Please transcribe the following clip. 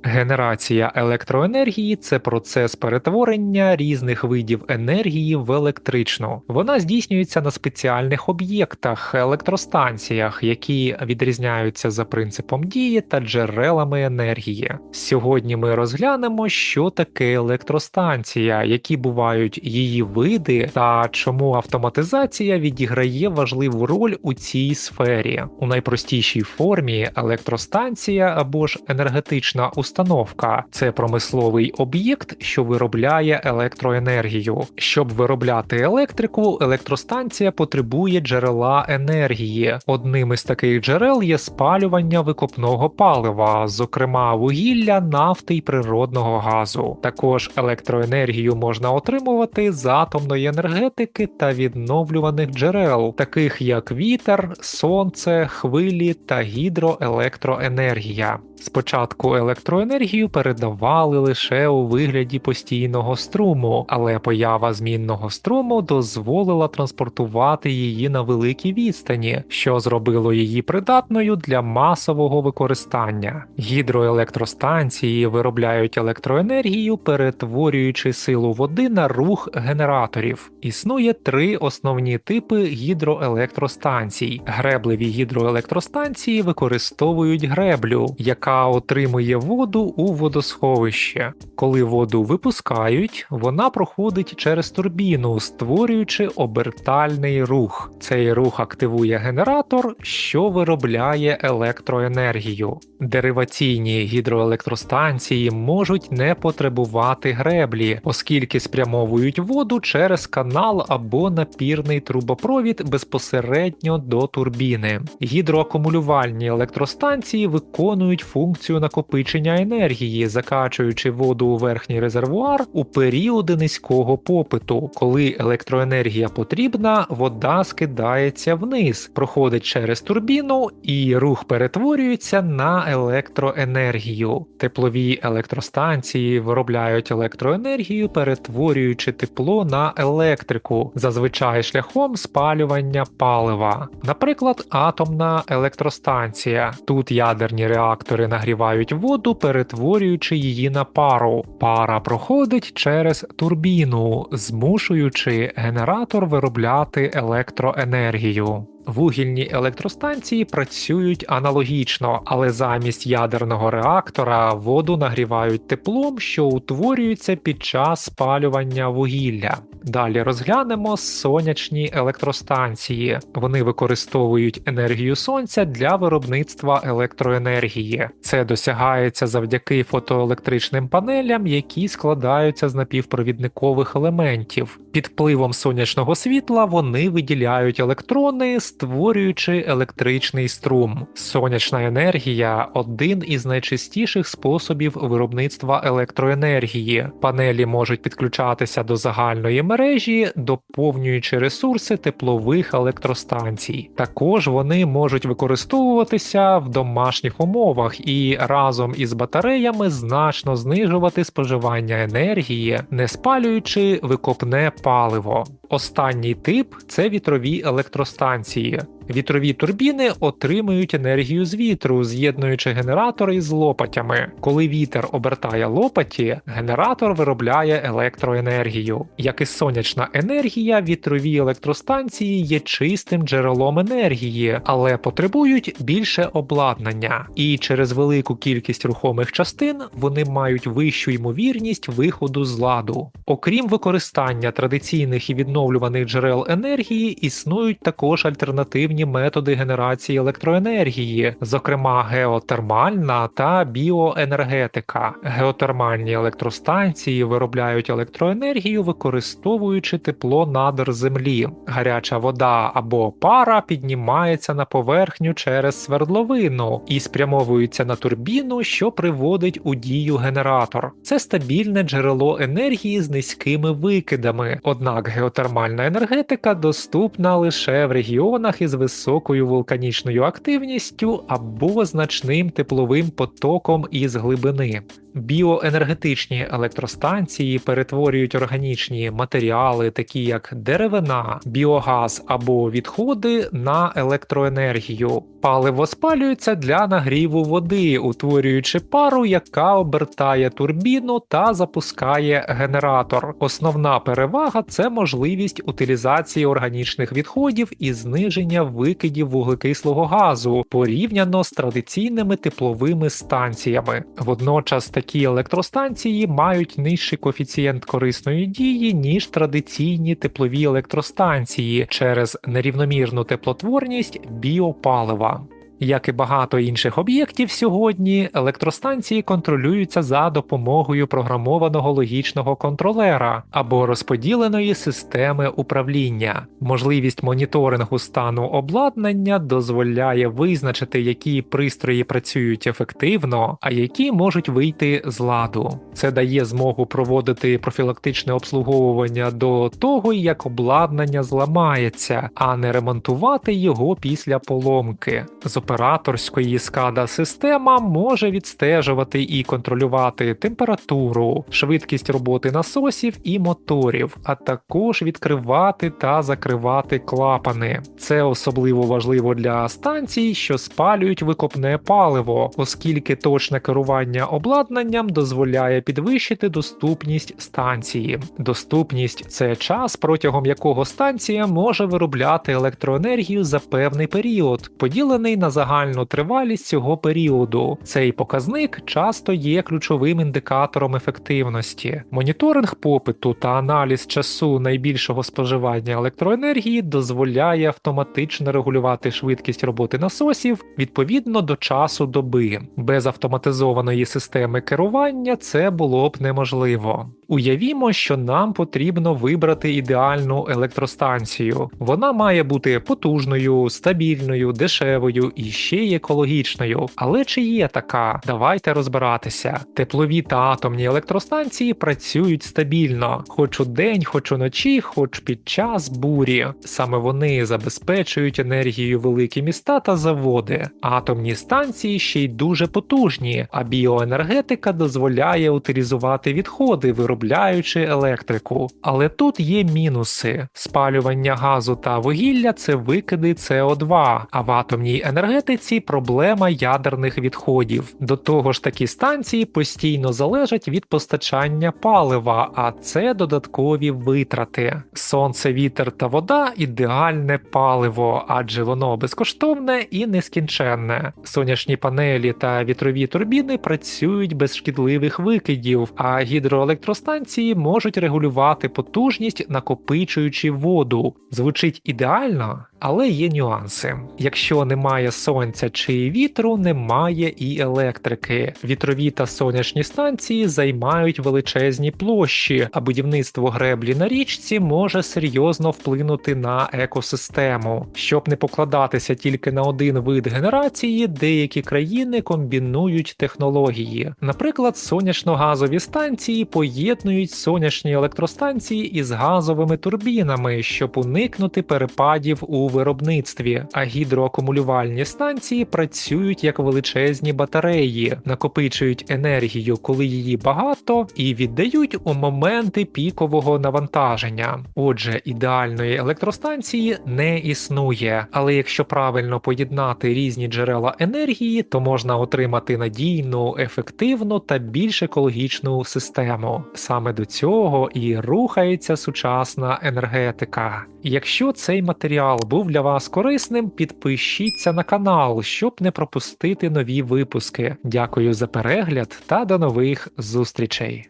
Генерація електроенергії – це процес перетворення різних видів енергії в електричну. Вона здійснюється на спеціальних об'єктах – електростанціях, які відрізняються за принципом дії та джерелами енергії. Сьогодні ми розглянемо, що таке електростанція, які бувають її види та чому автоматизація відіграє важливу роль у цій сфері. У найпростішій формі електростанція або ж енергетична установка – це промисловий об'єкт, що виробляє електроенергію. Щоб виробляти електрику, електростанція потребує джерела енергії. Одним із таких джерел є спалювання викопного палива, зокрема вугілля, нафти й природного газу. Також електроенергію можна отримувати з атомної енергетики та відновлюваних джерел, таких як вітер, сонце, хвилі та гідроелектроенергія. Спочатку електроенергію передавали лише у вигляді постійного струму, але поява змінного струму дозволила транспортувати її на великій відстані, що зробило її придатною для масового використання. Гідроелектростанції виробляють електроенергію, перетворюючи силу води на рух генераторів. Існує три основні типи гідроелектростанцій. Греблеві гідроелектростанції використовують греблю, яка отримує воду у водосховище. Коли воду випускають, вона проходить через турбіну, створюючи обертальний рух. Цей рух активує генератор, що виробляє електроенергію. Дериваційні гідроелектростанції можуть не потребувати греблі, оскільки спрямовують воду через канал або напірний трубопровід безпосередньо до турбіни. Гідроакумулювальні електростанції виконують функцію накопичення енергії, закачуючи воду у верхній резервуар у періоди низького попиту. Коли електроенергія потрібна, вода скидається вниз, проходить через турбіну і рух перетворюється на електроенергію. Теплові електростанції виробляють електроенергію, перетворюючи тепло на електрику, зазвичай шляхом спалювання палива. Наприклад, атомна електростанція. Тут ядерні реактори нагрівають воду, перетворюючи її на пару. Пара проходить через турбіну, змушуючи генератор виробляти електроенергію. Вугільні електростанції працюють аналогічно, але замість ядерного реактора воду нагрівають теплом, що утворюється під час спалювання вугілля. Далі розглянемо сонячні електростанції. Вони використовують енергію сонця для виробництва електроенергії. Це досягається завдяки фотоелектричним панелям, які складаються з напівпровідникових елементів. Під впливом сонячного світла вони виділяють електрони, створюючи електричний струм. Сонячна енергія – один із найчастіших способів виробництва електроенергії. Панелі можуть підключатися до загальної мережі, доповнюючи ресурси теплових електростанцій. Також вони можуть використовуватися в домашніх умовах і разом із батареями значно знижувати споживання енергії, не спалюючи викопне паливо. Останній тип – це вітрові електростанції. Вітрові турбіни отримують енергію з вітру, з'єднуючи генератори із лопатями. Коли вітер обертає лопаті, генератор виробляє електроенергію. Як і сонячна енергія, вітрові електростанції є чистим джерелом енергії, але потребують більше обладнання. І через велику кількість рухомих частин вони мають вищу ймовірність виходу з ладу. Окрім використання традиційних і відновлюваних джерел енергії, існують також альтернативні методи генерації електроенергії, зокрема геотермальна та біоенергетика. Геотермальні електростанції виробляють електроенергію, використовуючи тепло надр землі. Гаряча вода або пара піднімається на поверхню через свердловину і спрямовується на турбіну, що приводить у дію генератор. Це стабільне джерело енергії з низькими викидами, однак геотермальна енергетика доступна лише в регіонах із високою вулканічною активністю або значним тепловим потоком із глибини. Біоенергетичні електростанції перетворюють органічні матеріали, такі як деревина, біогаз або відходи, на електроенергію. Паливо спалюється для нагріву води, утворюючи пару, яка обертає турбіну та запускає генератор. Основна перевага – це можливість утилізації органічних відходів і зниження викидів вуглекислого газу порівняно з традиційними тепловими станціями. Водночас такі електростанції мають нижчий коефіцієнт корисної дії, ніж традиційні теплові електростанції через нерівномірну теплотворність біопалива. Як і багато інших об'єктів сьогодні, електростанції контролюються за допомогою програмованого логічного контролера або розподіленої системи управління. Можливість моніторингу стану обладнання дозволяє визначити, які пристрої працюють ефективно, а які можуть вийти з ладу. Це дає змогу проводити профілактичне обслуговування до того, як обладнання зламається, а не ремонтувати його після поломки. З операторської SCADA-система може відстежувати і контролювати температуру, швидкість роботи насосів і моторів, а також відкривати та закривати клапани. Це особливо важливо для станцій, що спалюють викопне паливо, оскільки точне керування обладнанням дозволяє підвищити доступність станції. Доступність – це час, протягом якого станція може виробляти електроенергію за певний період, поділений на загальну тривалість цього періоду. Цей показник часто є ключовим індикатором ефективності. Моніторинг попиту та аналіз часу найбільшого споживання електроенергії дозволяє автоматично регулювати швидкість роботи насосів відповідно до часу доби. Без автоматизованої системи керування це було б неможливо. Уявімо, що нам потрібно вибрати ідеальну електростанцію. Вона має бути потужною, стабільною, дешевою і ще й екологічною. Але чи є така? Давайте розбиратися. Теплові та атомні електростанції працюють стабільно. Хоч удень, хоч уночі, хоч під час бурі. Саме вони забезпечують енергією великі міста та заводи. Атомні станції ще й дуже потужні, а біоенергетика дозволяє утилізувати відходи, виробляючи електрику. Але тут є мінуси. Спалювання газу та вугілля – це викиди СО2, а в атомній енергетиці проблема ядерних відходів. До того ж, такі станції постійно залежать від постачання палива, а це додаткові витрати. Сонце, вітер та вода – ідеальне паливо, адже воно безкоштовне і нескінченне. Сонячні панелі та вітрові турбіни працюють без шкідливих викидів, а гідроелектростанції можуть регулювати потужність, накопичуючи воду. Звучить ідеально, але є нюанси. Якщо немає сонця чи вітру, немає і електрики. Вітрові та сонячні станції займають величезні площі, а будівництво греблі на річці може серйозно вплинути на екосистему. Щоб не покладатися тільки на один вид генерації, деякі країни комбінують технології. Наприклад, сонячно-газові станції поєднують сонячні електростанції із газовими турбінами, щоб уникнути перепадів у виробництві, а гідроакумулювальні станції працюють як величезні батареї, накопичують енергію, коли її багато, і віддають у моменти пікового навантаження. Отже, ідеальної електростанції не існує, але якщо правильно поєднати різні джерела енергії, то можна отримати надійну, ефективну та більш екологічну систему. Саме до цього і рухається сучасна енергетика. Якщо цей матеріал був для вас корисним, підпишіться на канал, щоб не пропустити нові випуски. Дякую за перегляд та до нових зустрічей!